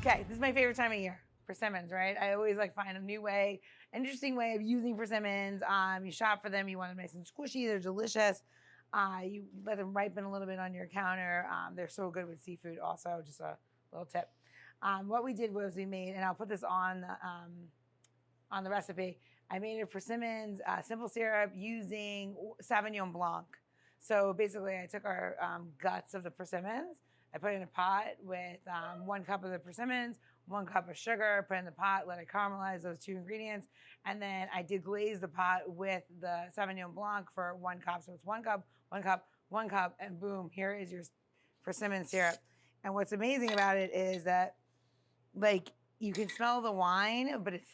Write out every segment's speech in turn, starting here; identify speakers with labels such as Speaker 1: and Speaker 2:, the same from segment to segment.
Speaker 1: Okay, this is my favorite time of year. Persimmons, right? I always like find a new way, an interesting way of using persimmons. You shop for them, you want them nice and squishy, they're delicious. You let them ripen a little bit on your counter. They're so good with seafood also, just a little tip. What we did was we made, and I'll put this on the recipe, I made a persimmons simple syrup using sauvignon blanc. So basically I took our guts of the persimmons, I put it in a pot with 1 cup of the persimmons, 1 cup of sugar, put it in the pot, let it caramelize those 2 ingredients. And then I deglaze the pot with the Sauvignon Blanc for 1 cup. So it's 1 cup, 1 cup, 1 cup, and boom, here is your persimmon syrup. And what's amazing about it is that, like, you can smell the wine, but it's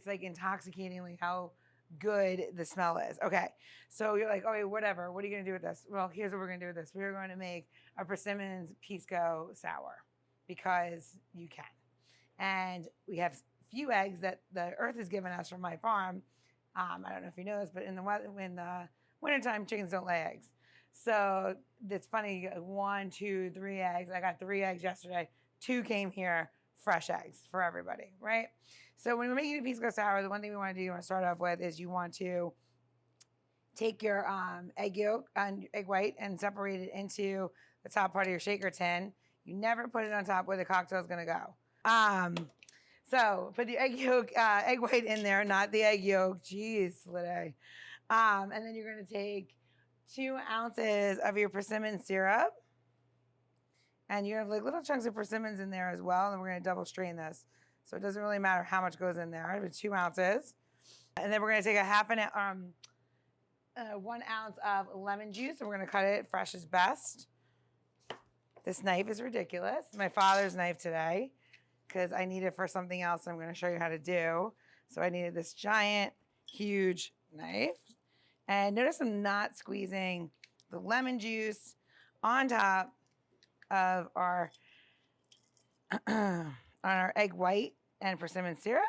Speaker 1: like intoxicatingly how good the smell is. Okay, so you're like, okay, whatever. What are you gonna do with this? Well, here's what we're gonna do with this. We're going to make a persimmons pisco sour because you can. And we have a few eggs that the earth has given us from my farm. I don't know if you know this, but in the wintertime, chickens don't lay eggs. So it's funny, you get 1, 2, 3 eggs. I got 3 eggs yesterday. 2 came here. Fresh eggs for everybody, right? So when we're making a pisco sour, the one thing we want to do, you want to start off with is you want to take your egg yolk and egg white and separate it into the top part of your shaker tin. You never put it on top where the cocktail is going to go. So put the egg yolk, egg white in there, not the egg yolk. Jeez, Lede. And then you're going to take 2 ounces of your persimmon syrup. And you have like little chunks of persimmons in there as well. And we're going to double strain this. So it doesn't really matter how much goes in there. It's 2 ounces. And then we're going to take a 1 ounce of lemon juice. And we're going to cut it fresh as best. This knife is ridiculous. My father's knife today because I need it for something else I'm going to show you how to do. So I needed this giant, huge knife. And notice I'm not squeezing the lemon juice on top of our on our egg white and persimmon syrup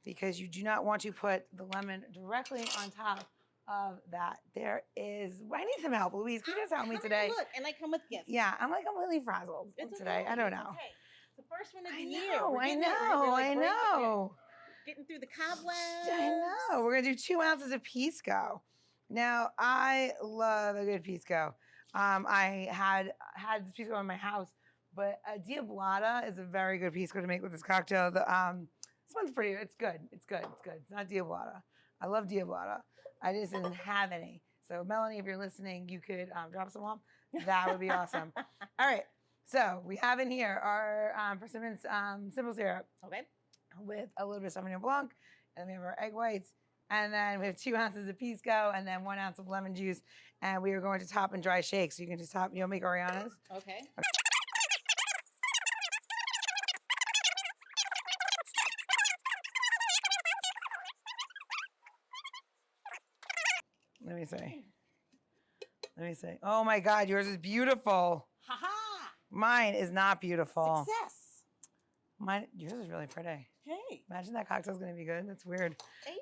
Speaker 1: because you do not want to put the lemon directly on top of that. I need some help. Louise, can you just help me today?
Speaker 2: Look, and I come with gifts.
Speaker 1: Yeah, I'm like completely frazzled today. I don't know.
Speaker 2: Okay. It's the first one of the
Speaker 1: I
Speaker 2: year.
Speaker 1: know.
Speaker 2: Getting through the cobwebs.
Speaker 1: I know. We're gonna do 2 ounces of pisco. Now, I love a good pisco. I had this pisco in my house, but a Diablata is a very good pisco to make with this cocktail. This one's pretty. It's good. It's good. It's good. It's not Diablata. I love Diablata. I just didn't have any. So Melanie, if you're listening, you could drop some off. That would be awesome. All right. So we have in here our persimmons simple syrup.
Speaker 2: Okay.
Speaker 1: With a little bit of Sauvignon Blanc, and then we have our egg whites. And then we have 2 ounces of pisco and then 1 ounce of lemon juice. And we are going to top and dry shake. So you can just top, you'll make Ariana's.
Speaker 2: Okay.
Speaker 1: Let me see. Oh my God, yours is beautiful.
Speaker 2: Ha-ha.
Speaker 1: Mine is not beautiful.
Speaker 2: Success.
Speaker 1: Yours is really pretty.
Speaker 2: Hey.
Speaker 1: Imagine that cocktail's gonna be good. That's weird.
Speaker 2: Ace.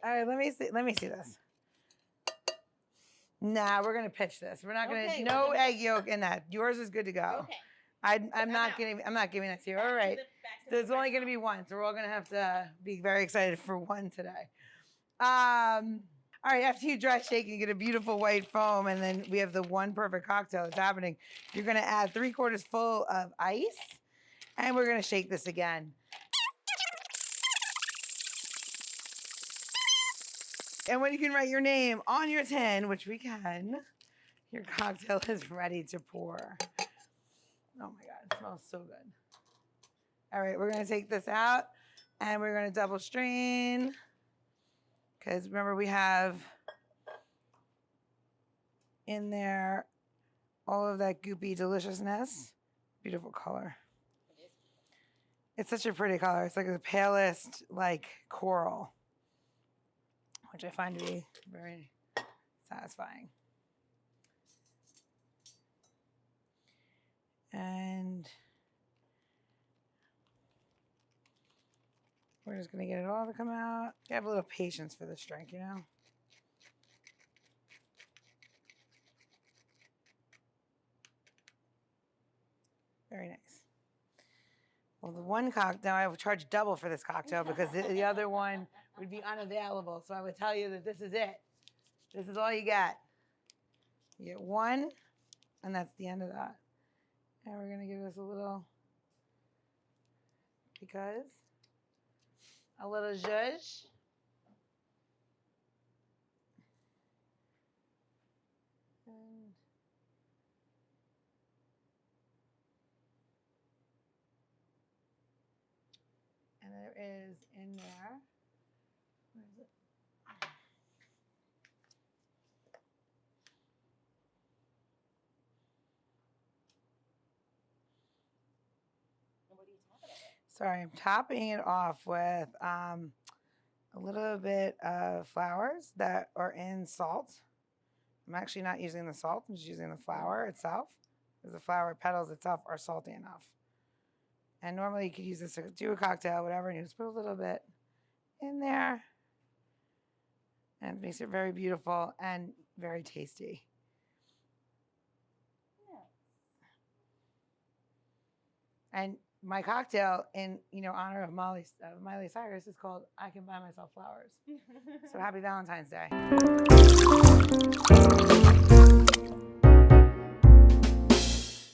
Speaker 1: All right, let me see this. Nah, we're gonna pitch this. We're not gonna no egg yolk in that. Yours is good to go.
Speaker 2: Okay.
Speaker 1: I'm not giving that to you. All right. There's only gonna be one, so we're all gonna have to be very excited for one today. All right, after you dry shake, you get a beautiful white foam, and then we have the one perfect cocktail that's happening. You're gonna add 3/4 full of ice, and we're gonna shake this again. And when you can write your name on your tin, which we can, your cocktail is ready to pour. Oh my God, it smells so good. All right, we're gonna take this out and we're gonna double strain. Because remember we have in there all of that goopy deliciousness. Beautiful color. It's such a pretty color. It's like the palest like coral, which I find to be very satisfying. And we're just gonna get it all to come out. You have a little patience for this drink, you know? Very nice. Well, the one cocktail, I would charge double for this cocktail because the other one would be unavailable. So I would tell you that this is it. This is all you got. You get one, and that's the end of that. And we're going to give this a little, because, a little zhuzh. And there is in there, where is it?
Speaker 2: And what are you topping it with?
Speaker 1: Sorry, I'm topping it off with a little bit of flowers that are in salt. I'm actually not using the salt, I'm just using the flower itself, because the flower petals itself are salty enough. And normally you could use this to do a cocktail, whatever, and you just put a little bit in there. And it makes it very beautiful and very tasty. And my cocktail in honor of Miley Cyrus is called "I Can Buy Myself Flowers." So happy Valentine's Day.